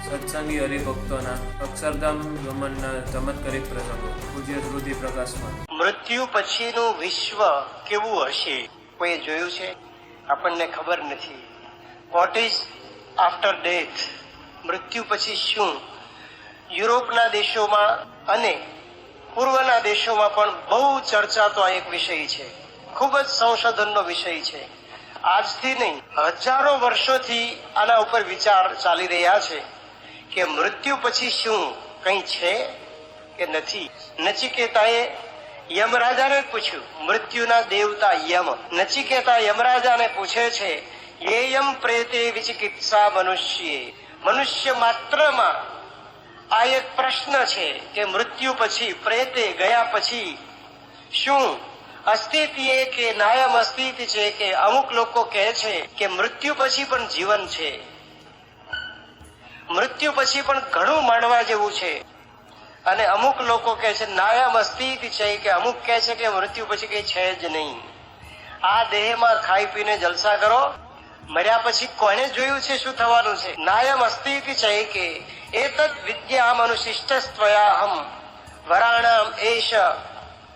સત્સંગી હરિભક્તોના અક્ષરધામ ગમનના ચમત્કારિક પ્રસંગો. પૂજ્ય શ્રુતિ પ્રકાશમાં. મૃત્યુ પછીનું વિશ્વ કેવું હશે કોઈ જોયું છે? આપણને ખબર નથી. What is after death? મૃત્યુ પછી શું? યુરોપના દેશોમાં અને પૂર્વના દેશોમાં પણ બહુ ચર્ચાતો આ એક વિષય છે. ખૂબ જ સંશોધનનો વિષય છે. આજથી નહીં, હજારો વર્ષોથી આના ઉપર વિચાર ચાલી રહ્યા છે કે મૃત્યુ પછી શું કંઈ છે કે નથી. નચિકેતાએ યમરાજાને પૂછ્યું. મૃત્યુના દેવતા યમ નચિકેતા યમરાજાને પૂછે છે, યેયમ પ્રેતે વિચિકિત્સા મનુષ્યે. મનુષ્ય માત્રમાં આ એક પ્રશ્ન છે કે મૃત્યુ પછી, પ્રેતે ગયા પછી શું અસ્તિત્વ કે નાયમ અસ્તિત્વ છે? કે અમુક લોકો કહે છે કે મૃત્યુ પછી પણ જીવન છે, મૃત્યુ પછી પણ ઘણું માનવા જેવું છે. અને અમુક લોકો કહે છે નાયમ અસ્તિત્વ છે, કે અમુક કહે છે કે મૃત્યુ પછી કઈ છે જ નહીં. આ દેહમાં ખાઈ પીને જલસા કરો, મર્યા પછી કોને જોયું છે શું થવાનું છે? નાયમ અસ્તિત્વ છે કે એતદ વિદ્યામ અનુશિષ્ટસ્ત્વયાહમ વરાણામ એશ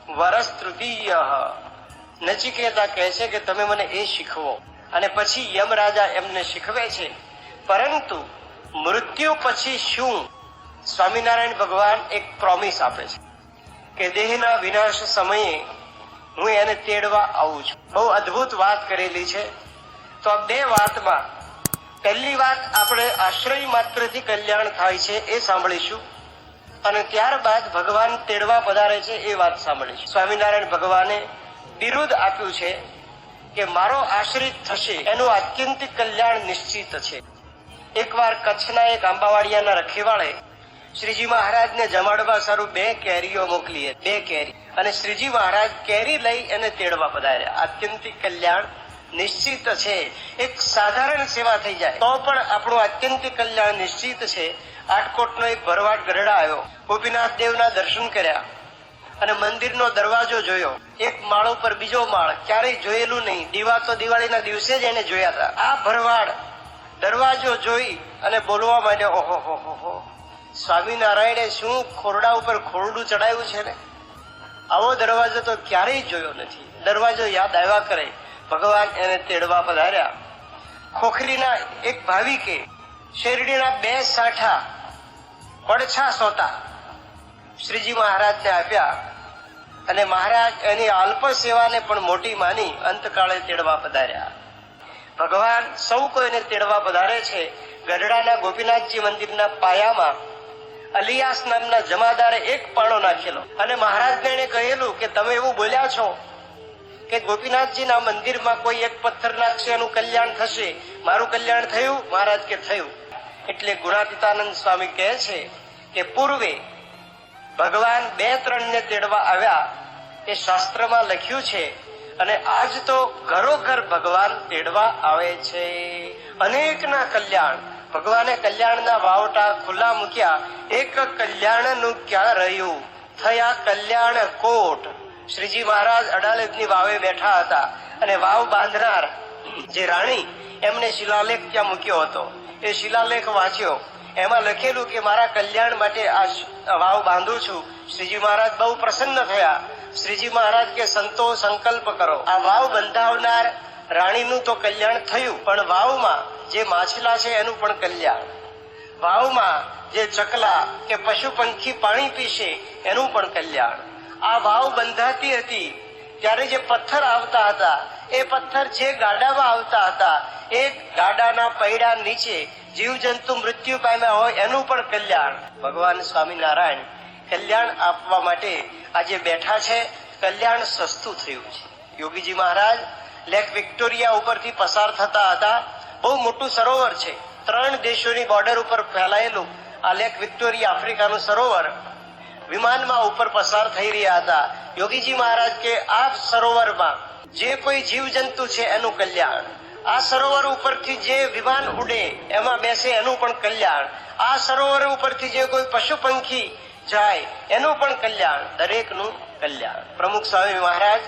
વરસ તૃતીય. નચિકેતા કહે છે કે તમે મને એ શીખવો. અને પછી યમરાજા એમને શીખવે છે. પરંતુ મૃત્યુ પછી શું? સ્વામિનારાયણ ભગવાન એક પ્રોમિસ આપે છે કે દેહના વિનાશ સમયે હું એને તેડવા આવું છું. બહુ અદ્ભુત વાત કરેલી છે. તો આ બે વાતમાં પહેલી વાત આપણે આશ્રય માત્રથી કલ્યાણ થાય છે એ સાંભળીશું, અને ત્યારબાદ ભગવાન તેડવા પધારે છે એ વાત સાંભળીશું. સ્વામિનારાયણ ભગવાને બિરુદ આપ્યું છે કે મારો આશ્રિત થશે એનું આત્યંતિક કલ્યાણ નિશ્ચિત છે. એકવાર કચ્છના એક આંબાવાડિયાના રખેવાળે શ્રીજી મહારાજને જમાડવા સારું 2 કેરીઓ મોકલી, 2 કેરી, અને શ્રીજી મહારાજ કેરી લઈ એને તેડવા પધાર્યા. આત્યંતિક કલ્યાણ નિશ્ચિત છે. એક સાધારણ સેવા થઈ જાય તો પણ આપણું આત્યંતિક કલ્યાણ નિશ્ચિત છે. આટકોટનો એક ભરવાડ ગરડા આવ્યો, ગોપીનાથ દેવના દર્શન કર્યા અને મંદિરનો દરવાજો જોયો. એક માળ ઉપર બીજો માળ, ક્યારેય જોયેલું નહીં. દીવા તો દિવાળીના દિવસે જ એને જોયા હતા. આ ભરવાડ દરવાજો જોઈ અને બોલવા માંડ્યો, ઓહો હો હો હો, સ્વામિનારાયણે શું ખોરડા ઉપર ખોરડું ચડાવ્યું છે ને, આવો દરવાજો તો ક્યારેય જોયો નથી. દરવાજો યાદ આવ્યા કરે. ભગવાન એને તેડવા પધાર્યા. ખોખરીના એક ભાવિકે શેરડીના 2 સાઠા પડછા સોતા શ્રીજી મહારાજને આપ્યા, અને મહારાજ એની અલ્પ સેવાને પણ મોટી માની અંતકાળે તેડવા પધાર્યા. ભગવાન સૌ કોઈને તેડવા પધારે છે. ગઢડાના ગોપીનાથજી મંદિરના પાયામાં અલિયાસ નામના જમાદારે એક પાણો નાખેલો, અને મહારાજને એને કહેલું કે તમે એવું બોલ્યા છો કે ગોપીનાથજીના મંદિરમાં કોઈ એક પથ્થર નાખશે એનું કલ્યાણ થશે. મારું કલ્યાણ થયું? મહારાજ કે થયું. એટલે ગુણાતીતાનંદ સ્વામી કહે છે કે પૂર્વે ભગવાન 2-3 ને તેડવા આવ્યા એ શાસ્ત્રમાં લખ્યું છે, અને આજ તો ઘરોઘર ભગવાન તેડવા આવે છે. અનેકના કલ્યાણ ભગવાને કલ્યાણના વાવટા ખુલ્લા મૂક્યા. એક કલ્યાણનું ક્યાં રહ્યું? થયા કલ્યાણ કોટ. શ્રીજી મહારાજ અડાલજની વાવે બેઠા હતા, અને વાવ બાંધનાર જે રાણી એમને શિલાલેખ ત્યાં મૂક્યો હતો. એ શિલાલેખ વાંચ્યો. એમાં લખેલું કે મારા કલ્યાણ માટે આ વાવ બાંધું છું. શ્રીજી મહારાજ બહુ પ્રસન્ન થયા. શ્રીજી મહારાજ કે સંતો સંકલ્પ કરો. આ વાવ બંધાવનાર રાણીનું તો કલ્યાણ થયું, પણ વાવમાં જે માછલા છે એનું પણ કલ્યાણ, વાવમાં જે ચકલા કે પશુ પંખી પાણી પીશે એનું પણ કલ્યાણ. આ વાવ બંધાતી હતી ત્યારે જે પથ્થર આવતા હતા એ પથ્થર જે ગાડામાં આવતા હતા એ ગાડાના પૈડા નીચે જીવજંતુ મૃત્યુ પામ્યા હોય એનું પણ કલ્યાણ. ભગવાન સ્વામિનારાયણ કલ્યાણ આપવા માટે આજે બેઠા છે. કલ્યાણ સસ્તું થયું છે. યોગીજી મહારાજ લેક વિક્ટોરિયા ઉપરથી પસાર થતા હતા. બહુ મોટું સરોવર છે, 3 દેશોની બોર્ડર ઉપર ફેલાયેલું આ લેક વિક્ટોરિયા આફ્રિકાનું સરોવર. વિમાનમાં ઉપર પસાર થઈ રહ્યા હતા. યોગીજી મહારાજ કે આ સરોવરમાં જે કોઈ જીવજંતુ છે એનું કલ્યાણ, આ સરોવર ઉપરથી જે વિમાન ઉડે એમાં બેસે એનું પણ કલ્યાણ, આ સરોવર ઉપરથી જે કોઈ પશુ પંખી જાય એનું પણ કલ્યાણ, દરેકનું કલ્યાણ. પ્રમુખ સ્વામી મહારાજ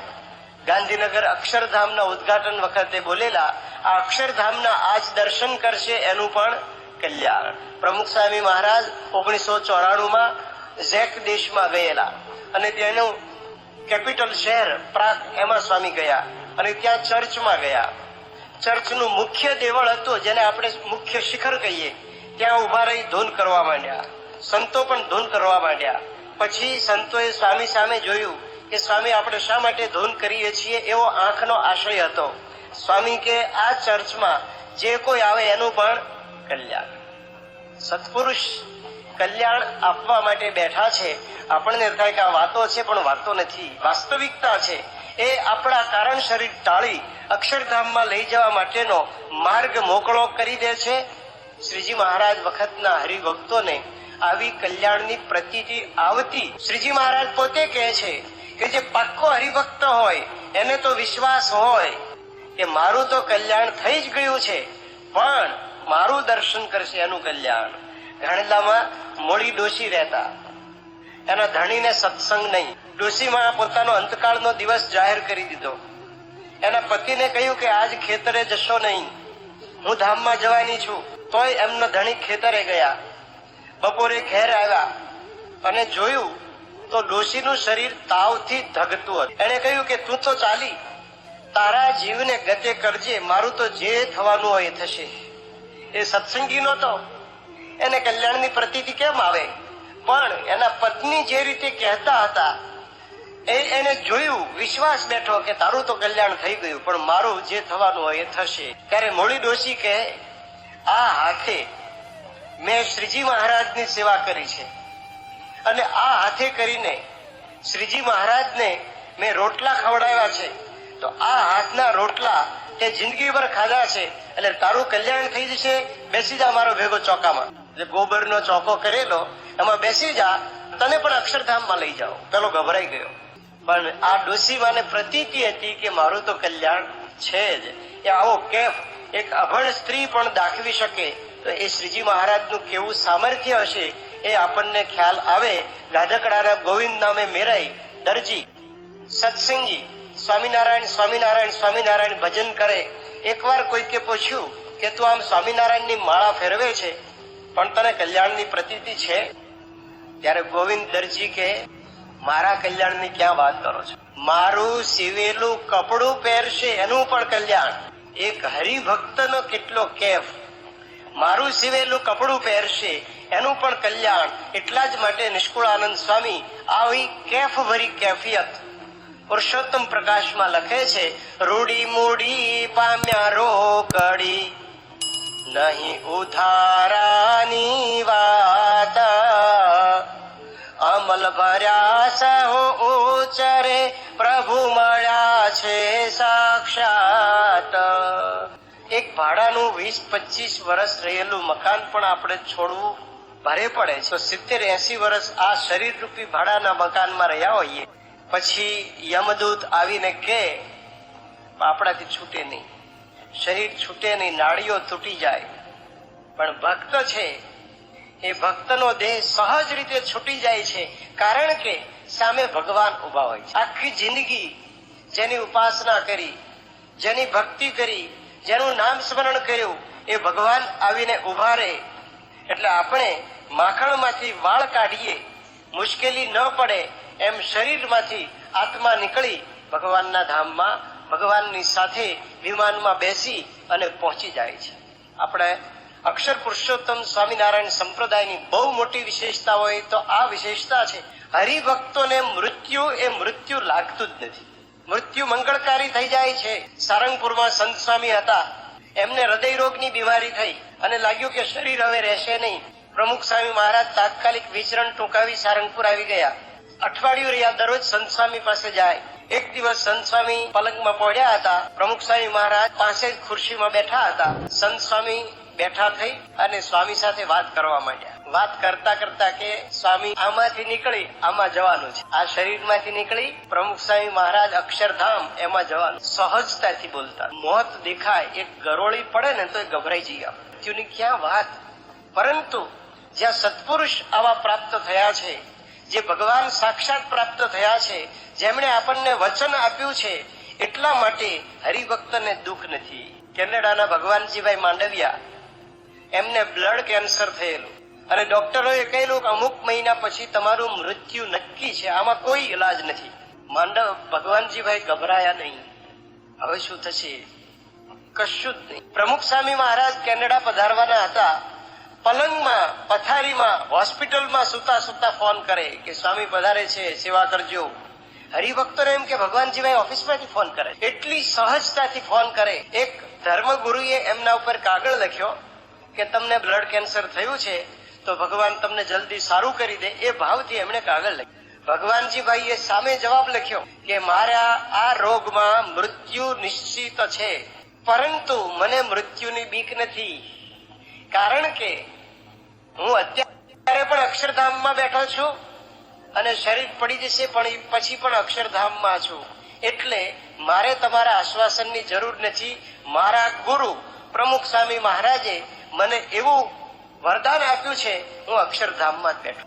ગાંધીનગર અક્ષરધામના ઉદ્ઘાટન વખતે બોલેલા, આ અક્ષરધામના આજ દર્શન કરશે એનું પણ કલ્યાણ. પ્રમુખ સ્વામી મહારાજ 1994માં ઝેક દેશમાં ગયેલા અને ત્યાંનું કેપિટલ શહેર પ્રાગ, એમાં સ્વામી ગયા અને ત્યાં ચર્ચમાં ગયા. ચર્ચનું મુખ્ય દેવળ હતું, જેને આપણે મુખ્ય શિખર કહીએ, ત્યાં ઉભા રહી ધૂન કરવા માંડ્યા. સંતો પણ ધૂન કરવા માંડ્યા. પછી સંતોએ સ્વામી સામે જોયું કે સ્વામી આપણે શા માટે ધૂન કરીએ છીએ, એવો આંખનો આશય હતો. સ્વામી કે આ ચર્ચમાં જે કોઈ આવે એનું પણ કલ્યાણ. સત્પુરુષ કલ્યાણ આપવા માટે બેઠા છે. આપણને થાય કે આ વાતો છે, પણ વાતો નથી, વાસ્તવિકતા છે. એ આપણા કારણ શરીર ટાળી અક્ષરધામમાં લઈ જવા માટેનો માર્ગ મોકળો કરી દે છે. શ્રીજી મહારાજ વખતના હરિભક્તોને આવી કલ્યાણની પ્રતીતિ આવતી. શ્રીજી મહારાજ પોતે કહે છે કે જે પાક્કો હરિભક્ત હોય એને તો વિશ્વાસ હોય કે મારું તો કલ્યાણ થઈ જ ગયું છે, પણ મારું દર્શન કરશે એનું કલ્યાણ. ગાણેલામાં મોડી ડોશી રહેતા, એના ધણીને સત્સંગ નહીં. ડોશીમાં પોતાનો અંતકાળનો દિવસ જાહેર કરી દીધો. એના પતિને કહ્યું કે આજ ખેતરે જશો નહીં, હું ધામમાં જવાની છું. તોય એમનો ધણી ખેતરે ગયા. બપોરે ઘેર આવ્યા અને જોયું તો ડોશીનું શરીર તાવથી ધગતું હતું. એણે કહ્યું કે તું તો ચાલી, તારા જીવને ગતે કરજે, મારું તો જે થવાનું હોય એ થશે. એ સત્સંગી નહોતો, એને કલ્યાણની પ્રતીતિ કેમ આવે? પણ એના પત્ની જે રીતે કહેતા હતા એને જોયું, વિશ્વાસ બેઠો કે તારું તો કલ્યાણ થઈ ગયું, પણ મારું જે થવાનું હોય એ થશે. ત્યારે મોળી ડોશી કહે, આ હાથે મેં શ્રીજી મહારાજની સેવા કરી છે અને આ હાથે કરીને શ્રીજી મહારાજને મેં રોટલા ખવડાવ્યા છે, તો આ હાથના રોટલા તે જિંદગીભર ખાધા છે, એટલે તારું કલ્યાણ થઈ જશે. બેસી જા મારો ભેગો ચોકામાં, જે ગોબરનો ચોકો કરેલો એમાં બેસી જા, તને પણ અક્ષરધામમાં લઈ જાઓ. પેલો ગભરાઈ ગયો, પણ આ ડોશીમાને પ્રતીતિ હતી કે મારું તો કલ્યાણ છે જ. એ આવો કેફ એક અભણ સ્ત્રી પણ દાખવી શકે તો એ શ્રીજી મહારાજનું કેવું સામર્થ્ય હશે એ આપણને ખ્યાલ આવે. ગાધકડાના ગોવિંદ નામે મેરાઈ દરજી સત્સંગી સ્વામિનારાયણ સ્વામિનારાયણ સ્વામિનારાયણ ભજન કરે. એકવાર કોઈકે પૂછ્યું કે તું આમ સ્વામિનારાયણની માળા ફેરવે છે, પણ તને કલ્યાણની પ્રતીતિ છે? ત્યારે ગોવિંદ દરજી કે મારા કલ્યાણની ક્યાં વાત કરો છો? મારું સીવેલું કપડું પહેરશે એનું પણ કલ્યાણ. એક હરિભક્તનો કેટલો કેફ! મારું સીવેલું કપડું પહેરશે એનું પણ કલ્યાણ. એટલા જ માટે નિષ્કુળાનંદ સ્વામી આવી કેફ ભરી કેફિયત પુરુષોત્તમ પ્રકાશમાં લખે છે, રૂડી મૂડી પામ્યા રોકડી નહીં ઉધારાની વાત, અમલ ભર્યા સહો ઉચરે પ્રભુ મળ્યા છે સાક્ષાત. એક ભાડાનું 20-25 વર્ષ રહેલું મકાન પણ આપણે છોડવું ભારે પડે છે. તો 70-80 વર્ષ આ શરીર રૂપી ભાડાના મકાનમાં રહ્યા હોઈએ, પછી યમદૂત આવીને કે આપણાથી છૂટે નહીં, શરીર છૂટે નહીં, નાડીઓ તૂટી જાય. પણ ભક્ત છે, એ ભક્તનો દેહ સહજ રીતે છૂટી જાય છે, કારણ કે સામે ભગવાન ઉભા હોય છે. આખી જિંદગી જેની ઉપાસના કરી, જેની ભક્તિ કરી, જેનું નામ સ્મરણ કર્યું, એ ભગવાન આવીને ઉભા રહે. એટલે આપણે માખણમાંથી વાળ કાઢીએ, મુશ્કેલી ન પડે એમ શરીરમાંથી આત્મા નીકળી ભગવાનના ધામમાં ભગવાનની સાથે વિમાનમાં બેસી અને પહોંચી જાય છે. આપણે અક્ષર પુરુષોત્તમ સ્વામિનારાયણ સંપ્રદાયની બહુ મોટી વિશેષતા હોય તો આ વિશેષતા છે, હરિભક્તોને મૃત્યુ લાગતું જ નથી. મૃત્યુ મંગળકારી થઈ જાય છે. સારંગપુરમાં સંત સ્વામી હતા, એમને હૃદય રોગની બીમારી થઈ અને લાગ્યું કે શરીર હવે રહેશે નહીં. પ્રમુખ સ્વામી મહારાજ તાત્કાલિક વિચરણ ટૂંકાવી સારંગપુર આવી ગયા. અઠવાડિયું રહ્યા, દરરોજ સંત સ્વામી પાસે જાય. એક દિવસ સંત સ્વામી પલંગમાં પડ્યા હતા, પ્રમુખ સ્વામી મહારાજ પાસે જ ખુરશીમાં બેઠા હતા. સંત સ્વામી બેઠા થઈ અને સ્વામી સાથે વાત કરવા માંડ્યા. વાત કરતા કરતા કે સ્વામી આમાંથી નીકળી આમાં જવાનું છે, આ શરીરમાંથી નીકળી પ્રમુખ સ્વામી મહારાજ અક્ષરધામ એમાં જવાનું. સહજતાથી બોલતા. મોત દેખાય, એક ગરોળી પડે ને તો એ ગભરાઈ જઈએ. મૃત્યુની ક્યાં વાત! પરંતુ જ્યાં સત્પુરુષ આવા પ્રાપ્ત થયા છે, જે ભગવાન સાક્ષાત પ્રાપ્ત થયા છે, જેમણે આપણને વચન આપ્યું છે, એટલા માટે હરિભક્તને દુઃખ નથી. કેનેડાના ભગવાનજીભાઈ માંડવિયા એમને બ્લડ કેન્સર થયેલું અને ડોક્ટરોએ કહેલું કે અમુક મહિના પછી તમારું મૃત્યુ નક્કી છે, આમાં કોઈ ઈલાજ નથી. માંડવ ભગવાનજીભાઈ ગભરાયા નહીં. હવે શું થશે? કશું જ નહીં. પ્રમુખ સ્વામી મહારાજ કેનેડા પધારવાના હતા. પલંગમાં, પથારીમાં, હોસ્પિટલમાં સુતા સુતા ફોન કરે કે સ્વામી પધારે છે, સેવા કરજો. હરિભક્તોને એમ કે ભગવાનજીભાઈ ઓફિસમાંથી ફોન કરે, એટલી સહજતાથી ફોન કરે. એક ધર્મગુરુએ એમના ઉપર કાગળ લખ્યો કે તમને બ્લડ કેન્સર થયું છે તો ભગવાન તમને જલ્દી સારું કરી દે, એ ભાવથી એમણે કાગળ લખ્યો. ભગવાનજીભાઈએ સામે જવાબ લખ્યો કે મારા આ રોગમાં મૃત્યુ નિશ્ચિત છે, પરંતુ મને મૃત્યુની બીક નથી, કારણ કે હું અત્યારે પણ અક્ષરધામમાં બેઠો છું અને શરીર પડી જશે પણ પછી પણ અક્ષરધામમાં છું, એટલે મારે તમારા આશ્વાસનની જરૂર નથી. મારા ગુરુ પ્રમુખ સ્વામી મહારાજે મને એવું વરદાન આપ્યું છે, હું અક્ષરધામમાં જ બેઠો.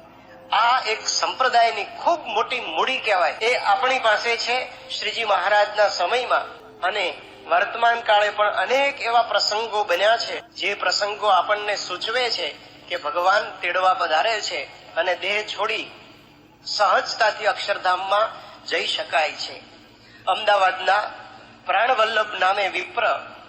આ એક સંપ્રદાયની ખૂબ મોટી મૂડી કહેવાય. એ આપણી પાસે છે શ્રીજી મહારાજના સમયમાં, અને વર્તમાન કાળે પણ અનેક એવા પ્રસંગો બન્યા છે જે પ્રસંગો આપણને સૂચવે છે કે ભગવાન તેડવા પધારે છે અને દેહ છોડી સહજતાથી અક્ષરધામમાં જઈ શકાય છે. અમદાવાદના પ્રાણવલ્લભ નામે વિપ્ર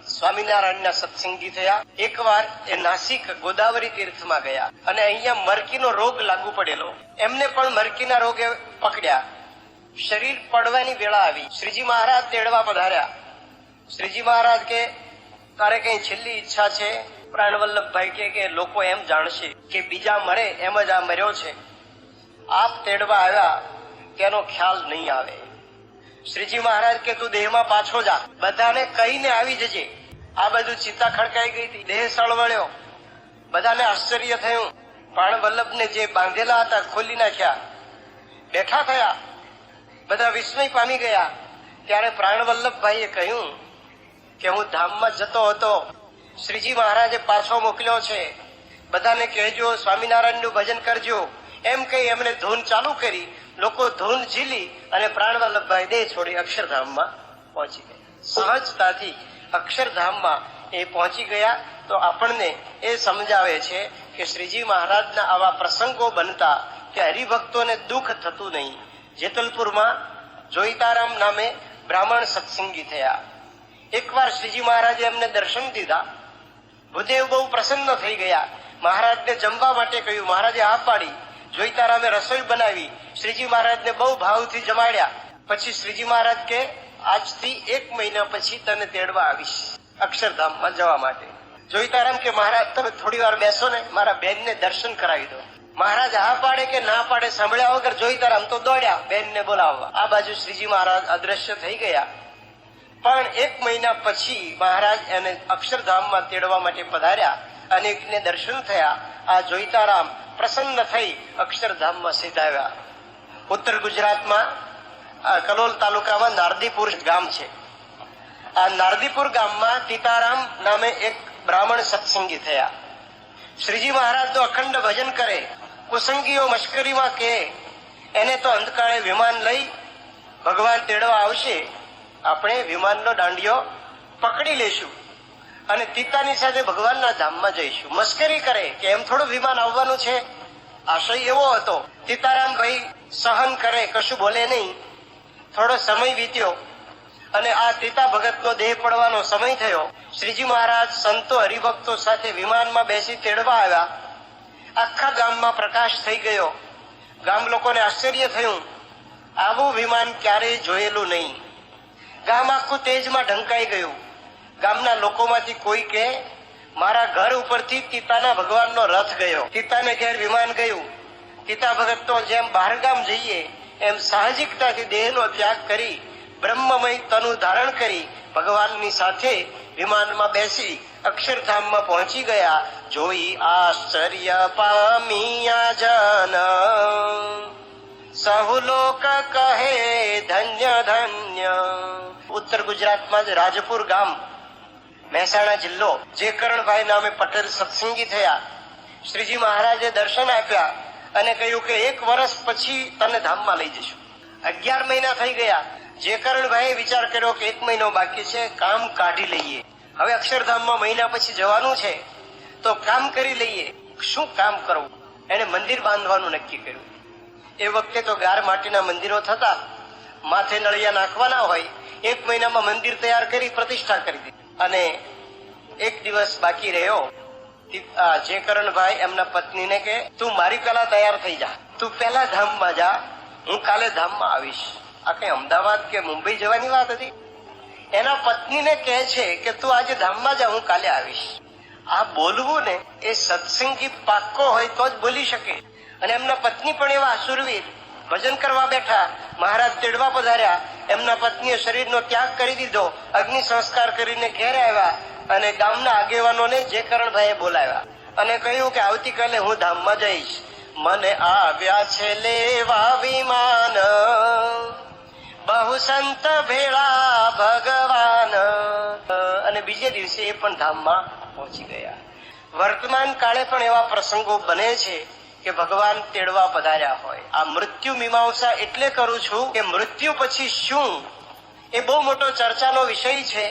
સ્વામિનારાયણના સત્સંગી થયા. એકવાર એ નાસિક ગોદાવરી તીર્થમાં ગયા અને અહીંયા મરકીનો રોગ લાગુ પડેલો. એમને પણ મરકીના રોગે પકડ્યા. શરીર પડવાની વેળા આવી. શ્રીજી મહારાજ તેડવા પધાર્યા. શ્રીજી મહારાજ કે તારે કઈ છેલ્લી ઈચ્છા છે? પ્રાણવલ્લભભાઈ કે લોકો એમ જાણશે કે બીજા મરે એમ જ આ મર્યો છે. આપ તેડવા આવ્યા તેનો ખ્યાલ નહીં આવે. શ્રીજી મહારાજ કે તું દેહમાં પાછો જા, બધાને કહીને આવી જજે. આ બધું ચિત્તા ખડકાઈ ગઈ હતી. દેહ સળવળ્યો. બધાને આશ્ચર્ય થયું. પ્રાણવલ્લભને જે બાંધેલા હતા ખોલી નાખ્યા. બેઠા થયા. બધા વિસ્મય પામી ગયા. ત્યારે પ્રાણવલ્લભભાઈએ કહ્યું કે હું ધામમાં જતો હતો, શ્રીજી મહારાજે પાછો મોકલ્યો છે, બધાને કહેજો સ્વામિનારાયણનું ભજન કરજો. એમ કહી એમણે ધૂન ચાલુ કરી. લોકો ધૂન ઝીલી અને પ્રાણવલ્લભભાઈ દેહ છોડી અક્ષરધામમાં પહોંચી ગયા. સહજતાથી અક્ષરધામમાં એ પહોંચી ગયા. તો આપણને એ સમજાવે છે કે શ્રીજી મહારાજના આવા પ્રસંગો બનતા કે હરિભક્તોને દુઃખ થતું નહીં. જેતલપુરમાં જોઈતારામ નામે બ્રાહ્મણ સત્સંગી થયા. એકવાર શ્રીજી મહારાજે એમને દર્શન દીધા. ભૂદેવ બહુ પ્રસન્ન થઈ ગયા. મહારાજને જમવા માટે કહ્યું. મહારાજે હા પાડી. જોઈતારામે રસોઈ બનાવી. શ્રીજી મહારાજને બહુ ભાવથી જમાડ્યા. પછી શ્રીજી મહારાજ કે આજથી 1 મહિના પછી તને તેડવા આવીશ અક્ષરધામમાં જવા માટે. જોઈતારામ કે મહારાજ તમે થોડી વાર બેસો ને, મારા બેનને દર્શન કરાવી દો. મહારાજ હા પાડે કે ના પાડે સાંભળ્યા વગર જોઈતારામ તો દોડ્યા બેનને બોલાવવા. આ બાજુ શ્રીજી મહારાજ અદ્રશ્ય થઈ ગયા. પણ 1 મહિના પછી મહારાજ એને અક્ષરધામમાં તેડવા માટે પધાર્યા. અનેકને દર્શન થયા. આ જોઈતારામ પ્રસન્ન થઈ અક્ષરધામમાં સીધાવ્યા. ઉત્તર ગુજરાતમાં કલોલ તાલુકામાં નારદીપુર ગામ છે. આ નારદીપુર ગામમાં તીતારામ નામે એક બ્રાહ્મણ સત્સંગી થયા. શ્રીજી મહારાજ તો અખંડ ભજન કરે. કુસંગીઓ મશ્કરીમાં કહે એને તો અંધકાળે વિમાન લઈ ભગવાન તેડવા આવશે, આપણે વિમાનનો દાંડિયો પકડી લેશું અને તીતાની સાથે ભગવાનના ધામમાં જઈશું. મશ્કરી કરે કે એમ થોડું વિમાન આવવાનું છે. આશય એવો હતો. તીતારામભાઈ સહન કરે, કશું બોલે નહીં. થોડો સમય વીત્યો અને આ તીતા ભગતનો દેહ પડવાનો સમય થયો. શ્રીજી મહારાજ સંતો હરિભક્તો સાથે વિમાનમાં બેસી તેડવા આવ્યા. આખા ગામમાં પ્રકાશ થઈ ગયો. ગામ લોકોને આશ્ચર્ય થયું. આવું વિમાન ક્યારેય જોયેલું નહીં. ગામ આખું તેજમાં ઢંકાઈ ગયું. ગામના લોકોમાંથી કોઈ કે મારા ઘર ઉપરથી તીતાના ભગવાનનો રથ ગયો, તીતાને ઘેર વિમાન ગયું. તીતા ભગત તો જેમ બહારગામ જઈએ એમ સાહજિકતાથી દેહનો ત્યાગ કરી બ્રહ્મમય તનુ ધારણ કરી ભગવાનની સાથે વિમાનમાં બેસી અક્ષરધામમાં પહોંચી ગયા. જોઈ આશ્ચર્ય પામ્યા જન સહુ લોક કહે ધન્ય ધન્ય. ઉત્તર ગુજરાતમાં જ રાજપુર ગામ, મહેસાણા જિલ્લો, જેકરણભાઈ નામે પટેલ સત્સંગી થયા. શ્રીજી મહારાજે દર્શન આપ્યા અને કહ્યું કે 1 વર્ષ પછી તને ધામમાં લઈ જશું. 11 મહિના થઈ ગયા. જેકરણભાઈએ વિચાર કર્યો કે 1 મહિનો બાકી છે, કામ કાઢી લઈએ. હવે અક્ષરધામમાં મહિના પછી જવાનું છે તો કામ કરી લઈએ. શું કામ કરવું? એને મંદિર બાંધવાનું નક્કી કર્યું. એ વખતે તો ગાર માટીના મંદિરો થતા, માથે નળિયા નાખવાના હોય. 1 મહિનામાં મંદિર તૈયાર કરી પ્રતિષ્ઠા કરી દીધી. અને એક દિવસ બાકી રહ્યો. જે કરણભાઈ એમના પત્નીને કે તું મારી પહેલા તૈયાર થઈ જા, તું પહેલા ધામમાં જા, હું કાલે ધામમાં આવીશ. આ કઈ અમદાવાદ કે મુંબઈ જવાની વાત હતી? એના પત્નીને કહે છે કે તું આજે ધામમાં જા, હું કાલે આવીશ. આ બોલવું ને એ સત્સંગી પાક્કો હોય તો જ બોલી શકે. અને એમના પત્ની પણ એવા અસુરવીર, ભજન કરવા બેઠા, મહારાજ તેડવા પધાર્યા. એમના પત્નીએ શરીરનો ત્યાગ કરી દીધો, અગ્નિ સંસ્કાર કરીને ઘેર આવ્યા. અને ગામના આગેવાનોને જે કરણભાઈએ બોલાવ્યા અને કહ્યું કે આવતીકાલે હું ધામમાં જઈશ. મને આવ્યા છે લેવા વિમાન, બહુ સંત ભેળા ભગવાન. અને બીજે દિવસે એ પણ ધામમાં પહોંચી ગયા. વર્તમાન કાળે પણ એવા પ્રસંગો બને છે કે ભગવાન તેડવા પધાર્યા હોય. આ મૃત્યુ મીમાંસા એટલે કરું છું કે મૃત્યુ પછી શું એ બહુ મોટો ચર્ચાનો વિષય છે.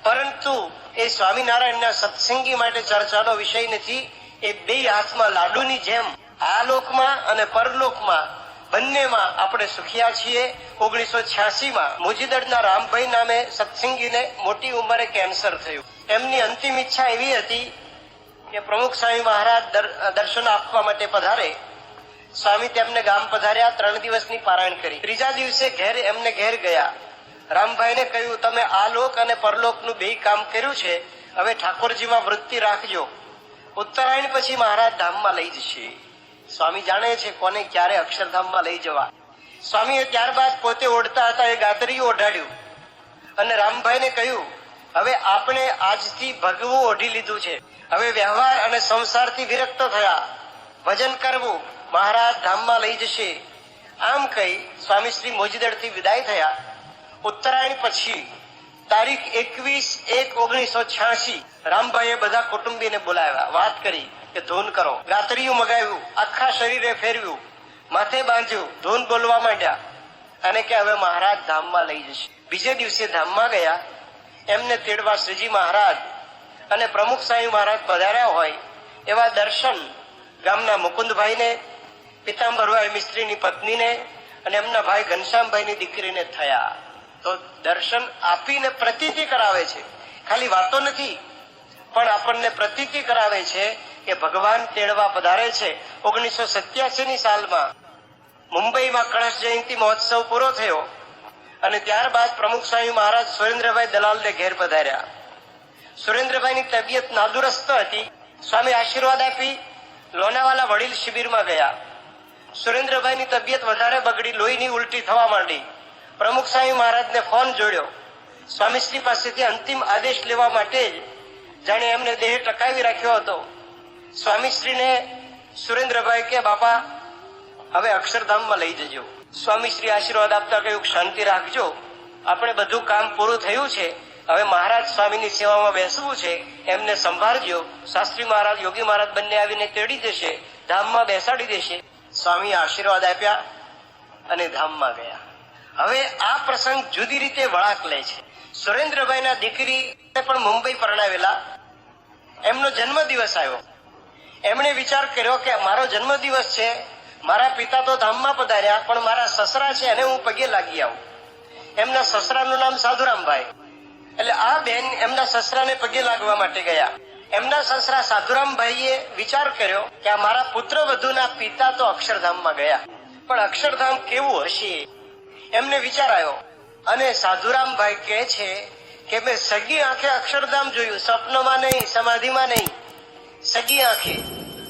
પરંતુ એ સ્વામિનારાયણના સત્સંગી માટે ચર્ચાનો વિષય નથી. એ બે હાથમાં લાડુની જેમ આ લોકમાં અને પરલોકમાં બંનેમાં આપણે સુખિયા છીએ. 1986માં મુજીદડના રામભાઈ નામે સત્સંગીને મોટી ઉંમરે કેન્સર થયું. એમની અંતિમ ઈચ્છા એવી હતી કે પ્રમુખ સ્વામી મહારાજ દર્શન આપવા માટે પધારે. સ્વામી તેમને ગામ પધાર્યા, 3 દિવસની પારાયણ કરી. 3જા દિવસે એમને ઘેર ગયા. રામભાઈને કહ્યું તમે આ લોક અને પરલોકનું બે કામ કર્યું છે, હવે ઠાકોરજીમાં વૃત્તિ રાખજો. ઉત્તરાયણ પછી મહારાજ ધામમાં લઈ જશે. સ્વામી જાણે છે કોને ક્યારે અક્ષરધામમાં લઈ જવા. સ્વામીએ ત્યારબાદ પોતે ઓઢતા હતા એ ગાતરીયું ઓઢાડ્યું અને રામભાઈને કહ્યું હવે આપણે આજથી ભગવું ઓઢી લીધું છે, હવે વ્યવહાર અને સંસારથી વિરક્ત થયા, ભજન કરવું, મહારાજ ધામમાં લઈ જશે. આમ કહી સ્વામી શ્રી મોજીદડથી વિદાય થયા. ઉત્તરાયણ પછી તારીખ 21/1/1986 રામભાઈએ બધા કુટુંબીને બોલાવ્યા. વાત કરી કે ધૂન કરો. ગાતરીયું મગાવ્યું, આખા શરીરે ફેરવ્યું, માથે બાંધ્યું, ધૂન બોલવા માંડ્યા અને કે હવે મહારાજ ધામમાં લઈ જશે. બીજે દિવસે ધામમાં ગયા. એમને તેડવા શ્રીજી મહારાજ અને પ્રમુખ સ્વામી મહારાજ પધાર્યા હોય એવા દર્શન ગામના મુકુંદભાઈને, પિતાંબરભાઈ મિસ્ત્રીની પત્નીને અને એમના ભાઈ ઘનશ્યામભાઈની દીકરીને થયા. તો દર્શન આપીને પ્રતીતિ કરાવે છે, ખાલી વાતો નથી, પણ આપણને પ્રતીતિ કરાવે છે કે ભગવાન તેડવા પધારે છે. 1987ની સાલમાં મુંબઈમાં કળશ જયંતિ મહોત્સવ પૂરો થયો અને ત્યારબાદ પ્રમુખ સ્વામી મહારાજ સુરેન્દ્રભાઈ દલાલને ઘેર પધાર્યા. સુરેન્દ્રભાઈની તબિયત નાદુરસ્ત હતી. સ્વામી આશીર્વાદ આપી લોનાવાલા વડીલ શિબિરમાં ગયા. સુરેન્દ્રભાઈની તબિયત વધારે બગડી, લોહીની ઉલટી થવા માંડી. પ્રમુખ સ્વામી મહારાજને ફોન જોડ્યો. સ્વામીશ્રી પાસેથી અંતિમ આદેશ લેવા માટે જ જાણે એમને દેહ ટકાવી રાખ્યો હતો. સ્વામીશ્રીને સુરેન્દ્રભાઈ કે બાપા હવે અક્ષરધામમાં લઈ જજો. સ્વામીશ્રી આશીર્વાદ આપતા કહ્યું શાંતિ રાખજો, આપણે બધું કામ પૂરું થયું છે, હવે મહારાજ સ્વામીની સેવામાં બેસવું છે, એમને સંભાળજો. શાસ્ત્રી મહારાજ, યોગી મહારાજ બંને આવીને તેડી જશે, ધામમાં બેસાડી દેશે. સ્વામી આશીર્વાદ આપ્યા અને ધામમાં ગયા. હવે આ પ્રસંગ જુદી રીતે વળાંક લે છે. સુરેન્દ્રભાઈના દીકરી પણ મુંબઈ પરણાવેલા, એમનો જન્મદિવસ આવ્યો. એમણે વિચાર કર્યો કે મારો જન્મદિવસ છે, મારા પિતા તો ધામમાં પધાર્યા, પણ મારા સસરા છે એને હું પગે લાગી આવું. એમના સસરાનું નામ સાધુરામભાઈ. એટલે આ બેન એમના સસરાને પગે લાગવા માટે ગયા. એમના સસરા સાધુરામભાઈએ વિચાર કર્યો કે આ મારા પુત્ર વધુના પિતા તો અક્ષરધામમાં ગયા, પણ અક્ષરધામ કેવું હશે, એમને વિચાર આવ્યો. અને સાધુરામભાઈ કહે છે કે મેં સગી આંખે અક્ષરધામ જોયું, સ્વપ્નમાં નહીં, સમાધિમાં નહીં, સગી આંખે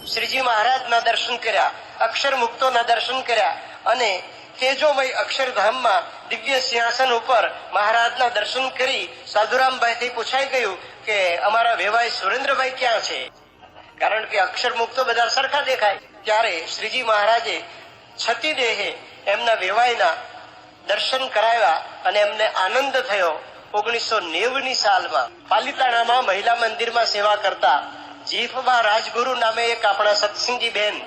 શ્રીજી મહારાજના દર્શન કર્યા, અક્ષર મુક્તોના દર્શન કર્યા અને તેજોમય અક્ષરધામમાં દિવ્ય સિંહાસન ઉપર મહારાજના દર્શન કરી સાધુરામભાઈથી પૂછાઈ ગયું કે અમારા વેવાય સુરેન્દ્રભાઈ ક્યાં છે? કારણ કે અક્ષર મુક્તો બધા સરખા દેખાય. ત્યારે શ્રીજી મહારાજે છતી દેહે એમના વેવાયના દર્શન કરાવ્યા અને એમને આનંદ થયો. 1990ની સાલમાં પાલિતાણામાં મહિલા મંદિરમાં સેવા કરતા જીફબા રાજગુરુ નામે એક આપણા સત્સંગી બેન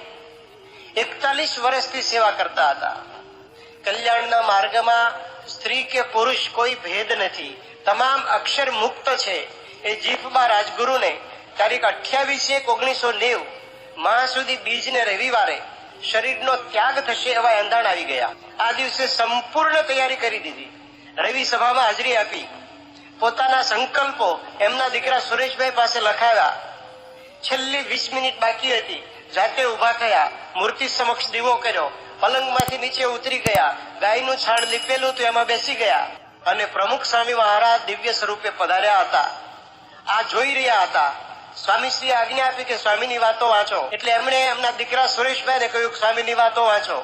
41 વર્ષથી સેવા કરતા હતા. કલ્યાણના માર્ગમાં સ્ત્રી કે પુરુષ કોઈ ભેદ નથી, તમામ અક્ષર મુક્ત છે. એ જીફબા રાજગુરુને તારીખ 28/1/1990 માહ સુધી બીજને રવિવારે શરીરનો ત્યાગ થશે એવા એંધાણ આવી ગયા. આ દિવસે સંપૂર્ણ તૈયારી કરી દીધી. રવિ સભામાં હાજરી આપી. પોતાના સંકલ્પો એમના દીકરા સુરેશભાઈ પાસે લખાવ્યા. છેલ્લી 20 મિનિટ બાકી હતી. જાતે ઉભા થયા, મૂર્તિ સમક્ષ દીવો કર્યો, પલંગમાંથી નીચે ઉતરી ગયા, ગાયનું છાણ લીપેલું તો એમાં બેસી ગયા અને પ્રમુખ સ્વામી મહારાજ દિવ્ય સ્વરૂપે પધાર્યા હતા. આ જોઈ રહ્યા હતા. સ્વામીશ્રીએ આજ્ઞા આપી કે સ્વામીની વાતો વાંચો. એટલે એમણે એમના દીકરા સુરેશભાઈને કહ્યું સ્વામીની વાતો વાંચો.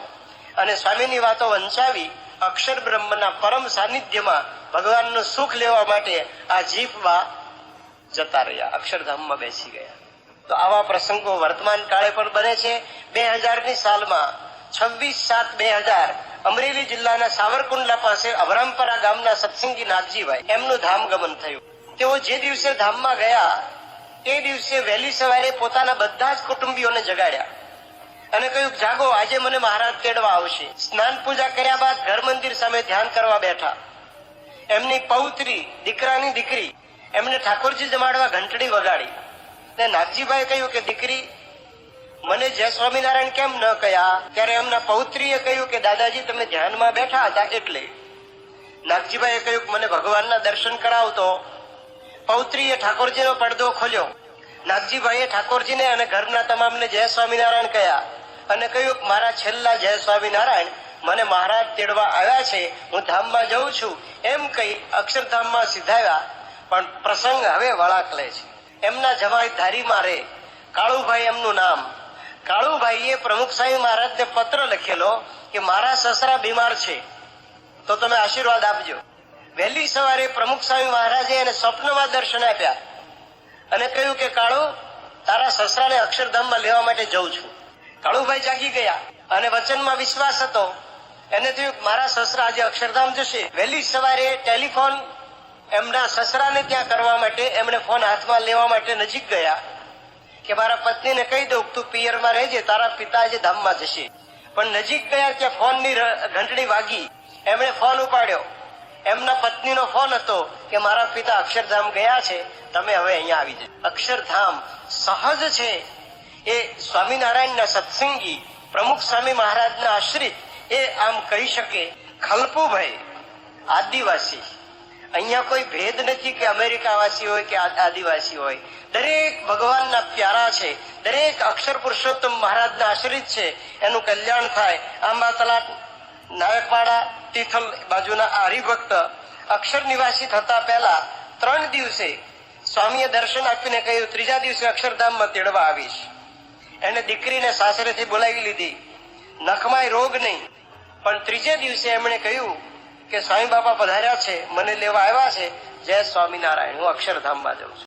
અને સ્વામીની વાતો વંચાવી અક્ષર બ્રહ્મના પરમ સાનિધ્યમાં ભગવાનનું સુખ લેવા માટે આ જીભમાં જતા રહ્યા, અક્ષરધામમાં બેસી ગયા. તો આવા પ્રસંગો વર્તમાન કાળે પણ બને છે. 2000ની સાલમાં 26/7/2000 અમરેલી જિલ્લાના સાવરકુંડલા પાસે અભરામપરા ગામના સત્સંગી નાથજીભાઈ એમનું ધામ ગમન થયું. તેઓ જે દિવસે ધામમાં ગયા તે દિવસે વહેલી સવારે પોતાના બધા જ કુટુંબીઓને જગાડ્યા અને કહ્યું જાગો, આજે મને મહારાજ તેડવા આવશે. સ્નાન પૂજા કર્યા બાદ ઘર મંદિર સામે ધ્યાન કરવા બેઠા. એમની પૌત્રી, દીકરાની દીકરી, એમને ઠાકોરજી જમાડવા ઘંટડી વગાડી. ને નાથજીભાઈ કહ્યું કે દીકરી, મને જય સ્વામિનારાયણ કેમ ન કહ્યા? ત્યારે એમના પૌત્રીએ કહ્યું કે દાદાજી તમે ધ્યાનમાં બેઠા હતા એટલે. નાથજીભાઈએ કહ્યું કે મને ભગવાનના દર્શન કરાવતો. પૌત્રીએ ઠાકોરજીનો પડદો ખોલ્યો. નાથજીભાઈએ ઠાકોરજીને અને ઘરના તમામને જય સ્વામિનારાયણ કહ્યા અને કહ્યું મારા છેલ્લા જય સ્વામિનારાયણ, મને મહારાજ તેડવા આવ્યા છે, હું ધામમાં જઉં છું એમ કહી અક્ષરધામમાં સીધાવ્યા. પણ પ્રસંગ હવે વળાંક લે છે. એમના જમાઈ ધારીમાં રહે, કાળુભાઈ એમનું નામ. કાળુભાઈએ પ્રમુખ સ્વામી મહારાજને પત્ર લખેલો કે મારા સસરા બીમાર છે તો તમે આશીર્વાદ આપજો. વહેલી સવારે પ્રમુખ સ્વામી મહારાજે એને સ્વપ્નમાં દર્શન આપ્યા અને કહ્યું કે કાળુ, તારા સસરાને અક્ષરધામમાં લેવા માટે જઉં છું. કાળુભાઈ જાગી ગયા અને વચનમાં વિશ્વાસ હતો. એને થયું મારા સસરા આજે અક્ષરધામ જશે. વહેલી સવારે ટેલિફોન એમના સસરાને ત્યાં કરવા માટે એમણે ફોન હાથમાં લેવા માટે નજીક ગયા કે મારા પત્નીને કહી દઉં તું પિયરમાં રહેજે, તારા પિતા આજે ધામમાં જશે. પણ નજીક ગયા ત્યાં ફોનની ઘંટડી વાગી. એમણે ફોન ઉપાડ્યો. એમના પત્નીનો ફોન હતો કે મારા પિતા અક્ષરધામ ગયા છે, તમે હવે અહીંયા આવી જાઓ. અક્ષરધામ સહજ છે એ સ્વામિનારાયણના સત્સંગી પ્રમુખ સ્વામી મહારાજના આશ્રિત એ આમ કહી શકે. ખલપુભાઈ આદિવાસી, અહીંયા કોઈ ભેદ નથી કે અમેરિકાવાસી હોય કે આદિવાસી હોય. દરેક ભગવાનના પ્યારા છે, દરેક અક્ષર પુરુષોત્તમ મહારાજના આશ્રિત છે. એનું કલ્યાણ થાય. આંબા તલાટ, નાયકવાડા, તિથલ બાજુના આ હરિભક્ત અક્ષર નિવાસી થતા પહેલા 3 દિવસે સ્વામીએ દર્શન આપીને કહ્યું ત્રીજા દિવસે અક્ષરધામમાં તેડવા આવીશ. એને દીકરીને સાસરેથી બોલાવી લીધી. નખમાય રોગ નહીં, પણ ત્રીજે દિવસે એમણે કહ્યું કે સ્વામી બાપા પધાર્યા છે, મને લેવા આવ્યા છે, જય સ્વામિનારાયણ, હું અક્ષરધામમાં જાઉં છું.